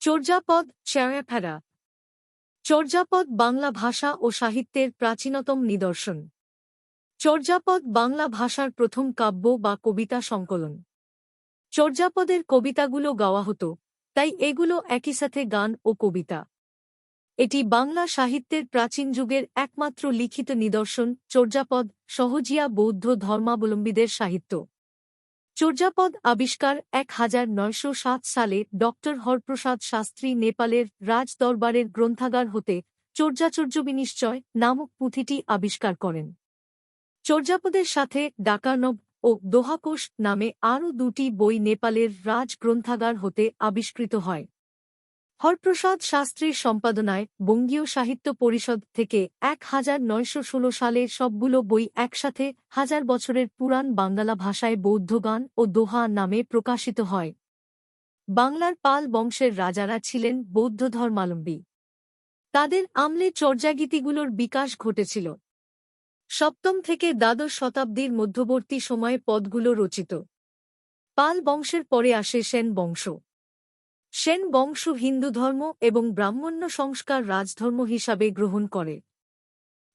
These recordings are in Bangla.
চর্যাপদ চ্যায়াফেরা। চর্যাপদ বাংলা ভাষা ও সাহিত্যের প্রাচীনতম নিদর্শন। চর্যাপদ বাংলা ভাষার প্রথম কাব্য বা কবিতা সংকলন। চর্যাপদের কবিতাগুলো গাওয়া হতো, তাই এগুলো একই সাথে গান ও কবিতা। এটি বাংলা সাহিত্যের প্রাচীন যুগের একমাত্র লিখিত নিদর্শন। চর্যাপদ সহজিয়া বৌদ্ধ ধর্মাবলম্বীদের সাহিত্য। চর্যাপদ আবিষ্কার 1907 সালে ড. হরপ্রসাদ শাস্ত্রী নেপালের রাজদরবারের গ্রন্থাগার হতে চর্যাচর্যবিনিশ্চয় নামক পুঁথিটি আবিষ্কার করেন। চর্যাপদের সাথে ডাকার্ণব ও দোহাকোষ নামে আরও দুটি বই নেপালের রাজ গ্রন্থাগার হতে আবিষ্কৃত হয়। হরপ্রসাদ শাস্ত্রীর সম্পাদনায় বঙ্গীয় সাহিত্য পরিষদ থেকে 1916 সালে সবগুলো বই একসাথে 1000 বছরের পুরাণ বাঙ্গালা ভাষায় বৌদ্ধ গান ও দোহা নামে প্রকাশিত হয়। বাংলার পাল বংশের রাজারা ছিলেন বৌদ্ধ ধর্মাবলম্বী। তাদের আমলে চর্যাগীতিগুলোর বিকাশ ঘটেছিল। সপ্তম থেকে দ্বাদশ শতাব্দীর মধ্যবর্তী সময়ে পদগুলো রচিত। পাল বংশের পরে আসে সেন বংশ। সেন বংশ হিন্দু ধর্ম এবং ব্রাহ্মণ্য সংস্কার রাজধর্ম হিসাবে গ্রহণ করে।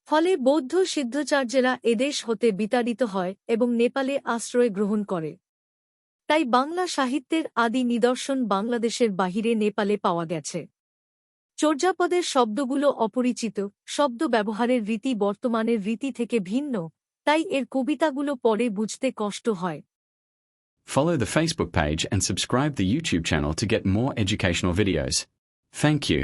ফলে বৌদ্ধ সিদ্ধাচার্যেরা এদেশ হতে বিতাড়িত হয় এবং নেপালে আশ্রয় গ্রহণ করে। তাই বাংলা সাহিত্যের আদি নিদর্শন বাংলাদেশের বাহিরে নেপালে পাওয়া গেছে। চর্যাপদের শব্দগুলো অপরিচিত, শব্দ ব্যবহারের রীতি বর্তমানের রীতি থেকে ভিন্ন, তাই এর কবিতাগুলো পরে বুঝতে কষ্ট হয়। Follow the Facebook page and subscribe the YouTube channel to get more educational videos. Thank you.